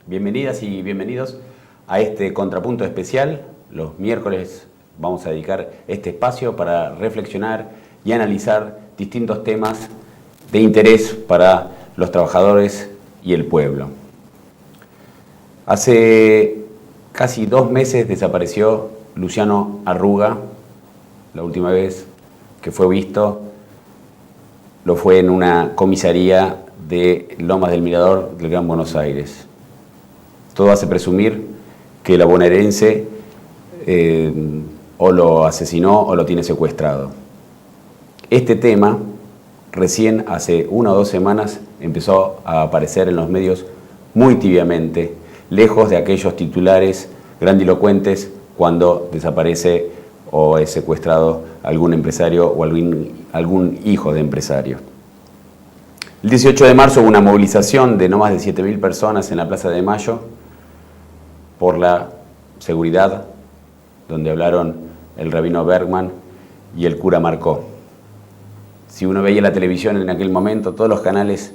Bienvenidas y bienvenidos a este contrapunto especial. Los miércoles vamos a dedicar este espacio para reflexionar y analizar distintos temas de interés para los trabajadores y el pueblo. Hace casi 2 meses desapareció Luciano Arruga. La última vez que fue visto lo fue en una comisaría de Lomas del Mirador del Gran Buenos Aires. Todo hace presumir que la bonaerense o lo asesinó o lo tiene secuestrado. Este tema, recién hace 1 o 2 semanas, empezó a aparecer en los medios muy tibiamente, lejos de aquellos titulares grandilocuentes cuando desaparece o es secuestrado algún empresario o algún hijo de empresario. El 18 de marzo hubo una movilización de no más de 7.000 personas en la Plaza de Mayo por la seguridad, donde hablaron el rabino Bergman y el cura Marcó. Si uno veía la televisión en aquel momento, todos los canales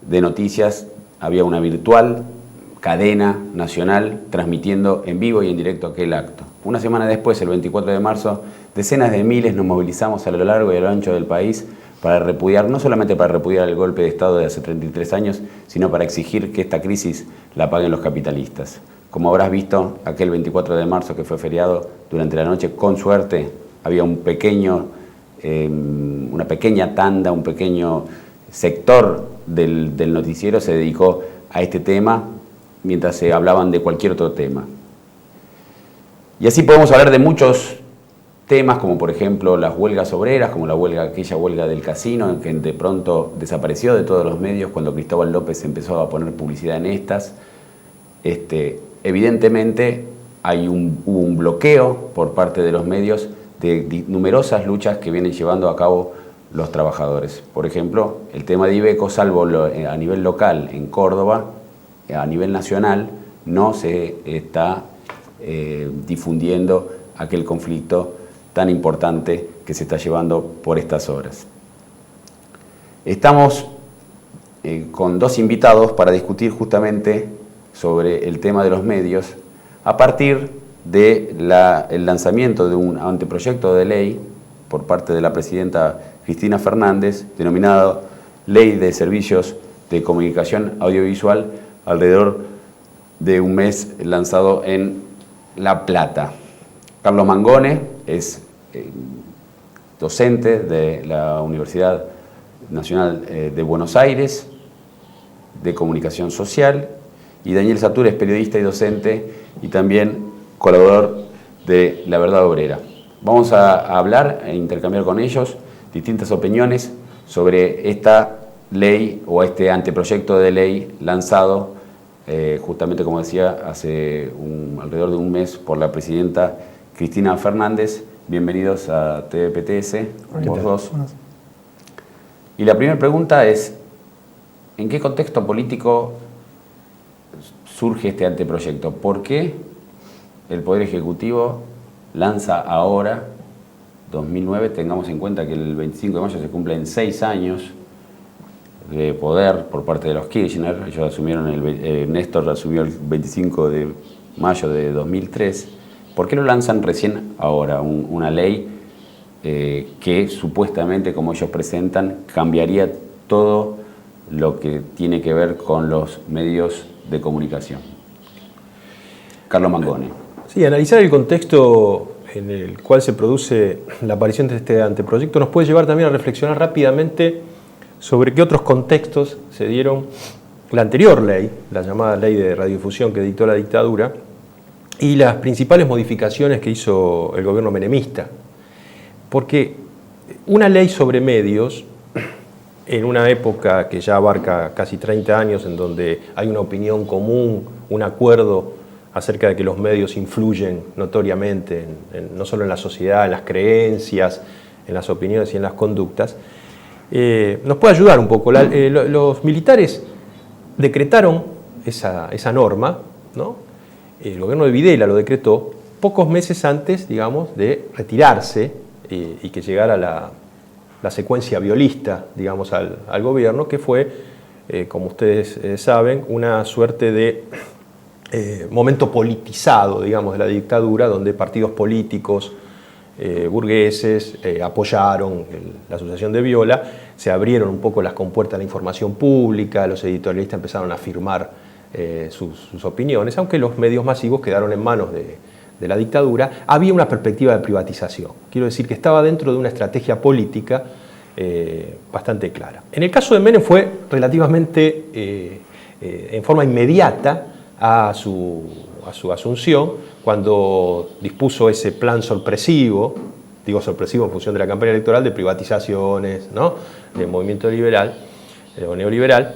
de noticias, había una virtual cadena nacional transmitiendo en vivo y en directo aquel acto. Una semana después, el 24 de marzo, decenas de miles nos movilizamos a lo largo y a lo ancho del país para repudiar, no solamente para repudiar el golpe de Estado de hace 33 años, sino para exigir que esta crisis la paguen los capitalistas. Como habrás visto, aquel 24 de marzo que fue feriado, durante la noche, con suerte, había una pequeña tanda, un pequeño sector del noticiero se dedicó a este tema, mientras se hablaban de cualquier otro tema. Y así podemos hablar de muchos temas, como por ejemplo las huelgas obreras, como aquella huelga del casino, que de pronto desapareció de todos los medios cuando Cristóbal López empezó a poner publicidad en estas. Evidentemente hubo un bloqueo por parte de los medios de numerosas luchas que vienen llevando a cabo los trabajadores. Por ejemplo, el tema de Iveco, salvo a nivel local en Córdoba, a nivel nacional no se está difundiendo aquel conflicto tan importante que se está llevando por estas horas. Estamos con 2 invitados para discutir justamente sobre el tema de los medios a partir del lanzamiento de un anteproyecto de ley por parte de la presidenta Cristina Fernández, denominado Ley de Servicios de Comunicación Audiovisual, alrededor de un mes lanzado en La Plata. Carlos Mangone es docente de la Universidad Nacional de Buenos Aires, de Comunicación Social, y Daniel Satur es periodista y docente y también colaborador de La Verdad Obrera. Vamos a hablar e intercambiar con ellos distintas opiniones sobre esta ley o este anteproyecto de ley lanzado justamente, como decía, hace alrededor de un mes por la presidenta Cristina Fernández. Bienvenidos a TVPTS, los dos. Y la primera pregunta es, ¿en qué contexto político surge este anteproyecto? ¿Por qué el Poder Ejecutivo lanza ahora, 2009, tengamos en cuenta que el 25 de mayo se cumplen 6 años de poder por parte de los Kirchner? Ellos asumieron, Néstor asumió el 25 de mayo de 2003. ¿Por qué lo lanzan recién ahora? Una ley que supuestamente, como ellos presentan, cambiaría todo lo que tiene que ver con los medios de comunicación. Carlos Mangone. Sí, analizar el contexto en el cual se produce la aparición de este anteproyecto nos puede llevar también a reflexionar rápidamente sobre qué otros contextos se dieron la anterior ley, la llamada Ley de Radiodifusión que dictó la dictadura, y las principales modificaciones que hizo el gobierno menemista. Porque una ley sobre medios, en una época que ya abarca casi 30 años, en donde hay una opinión común, un acuerdo acerca de que los medios influyen notoriamente, no solo en la sociedad, en las creencias, en las opiniones y en las conductas, nos puede ayudar un poco. Los militares decretaron esa norma, ¿no? El gobierno de Videla lo decretó pocos meses antes, digamos, de retirarse y que llegara la secuencia violista, digamos, al gobierno, que fue, como ustedes saben, una suerte de momento politizado, digamos, de la dictadura, donde partidos políticos, burgueses, apoyaron la asociación de Viola, se abrieron un poco las compuertas a la información pública, los editorialistas empezaron a firmar sus opiniones, aunque los medios masivos quedaron en manos de la dictadura. Había una perspectiva de privatización. Quiero decir que estaba dentro de una estrategia política bastante clara. En el caso de Menem fue relativamente en forma inmediata a su asunción, cuando dispuso ese plan sorpresivo, digo sorpresivo en función de la campaña electoral, de privatizaciones, ¿no?, del movimiento liberal o neoliberal,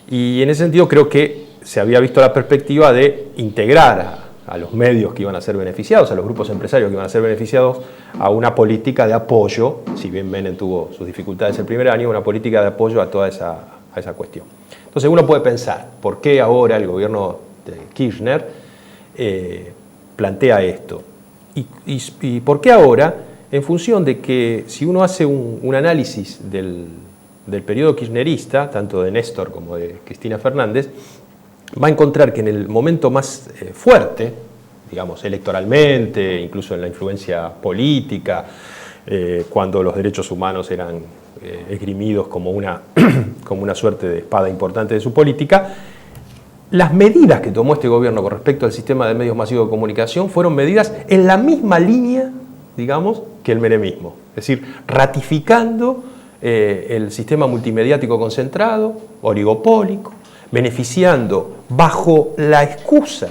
y en ese sentido creo que se había visto la perspectiva de integrar a los medios que iban a ser beneficiados, a los grupos empresarios que iban a ser beneficiados, a una política de apoyo, si bien Menem tuvo sus dificultades el primer año, una política de apoyo a toda esa cuestión. Entonces uno puede pensar, ¿por qué ahora el gobierno de Kirchner plantea esto? ¿Y por qué ahora? En función de que si uno hace un análisis del periodo kirchnerista, tanto de Néstor como de Cristina Fernández, va a encontrar que en el momento más fuerte, digamos electoralmente, incluso en la influencia política, cuando los derechos humanos eran esgrimidos como una suerte de espada importante de su política, las medidas que tomó este gobierno con respecto al sistema de medios masivos de comunicación fueron medidas en la misma línea, digamos, que el menemismo. Es decir, ratificando el sistema multimediático concentrado, oligopólico, beneficiando bajo la excusa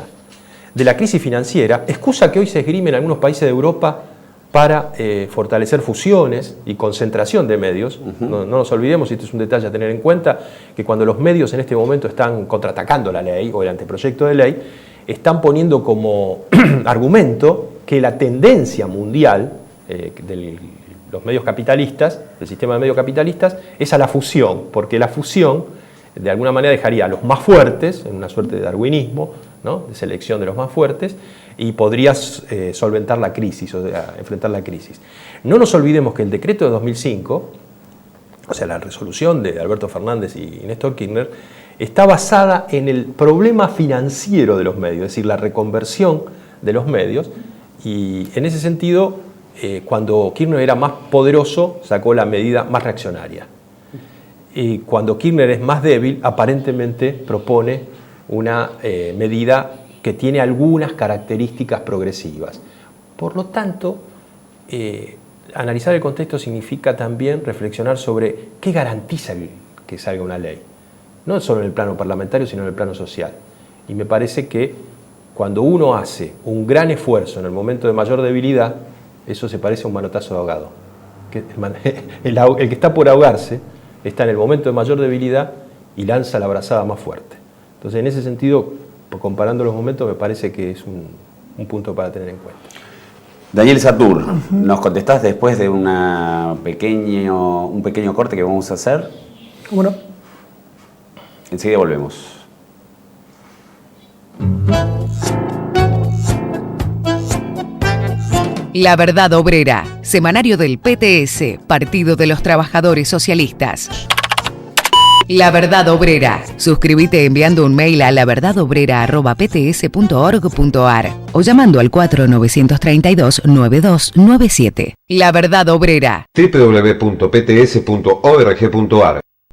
de la crisis financiera, excusa que hoy se esgrime en algunos países de Europa para fortalecer fusiones y concentración de medios. No nos olvidemos, y este es un detalle a tener en cuenta, que cuando los medios en este momento están contraatacando la ley o el anteproyecto de ley, están poniendo como argumento que la tendencia mundial de los medios capitalistas, del sistema de medios capitalistas, es a la fusión, porque la fusión de alguna manera dejaría a los más fuertes, en una suerte de darwinismo, ¿no?, de selección de los más fuertes, y podrías solventar la crisis, o sea, enfrentar la crisis. No nos olvidemos que el decreto de 2005, o sea, la resolución de Alberto Fernández y Néstor Kirchner, está basada en el problema financiero de los medios, es decir, la reconversión de los medios, y en ese sentido, cuando Kirchner era más poderoso, sacó la medida más reaccionaria. Y cuando Kirchner es más débil, aparentemente propone una medida que tiene algunas características progresivas. Por lo tanto, analizar el contexto significa también reflexionar sobre qué garantiza que salga una ley. No solo en el plano parlamentario, sino en el plano social. Y me parece que cuando uno hace un gran esfuerzo en el momento de mayor debilidad, eso se parece a un manotazo de ahogado. El que está por ahogarse está en el momento de mayor debilidad y lanza la brazada más fuerte. Entonces, en ese sentido, comparando los momentos, me parece que es un punto para tener en cuenta. Daniel Satur, ¿nos contestás después de un pequeño corte que vamos a hacer? ¿Cómo no? Enseguida volvemos. La Verdad Obrera, semanario del PTS, Partido de los Trabajadores Socialistas. La Verdad Obrera. Suscríbete enviando un mail a laverdadobrera@pts.org.ar o llamando al 4932-9297. La Verdad Obrera. www.pts.org.ar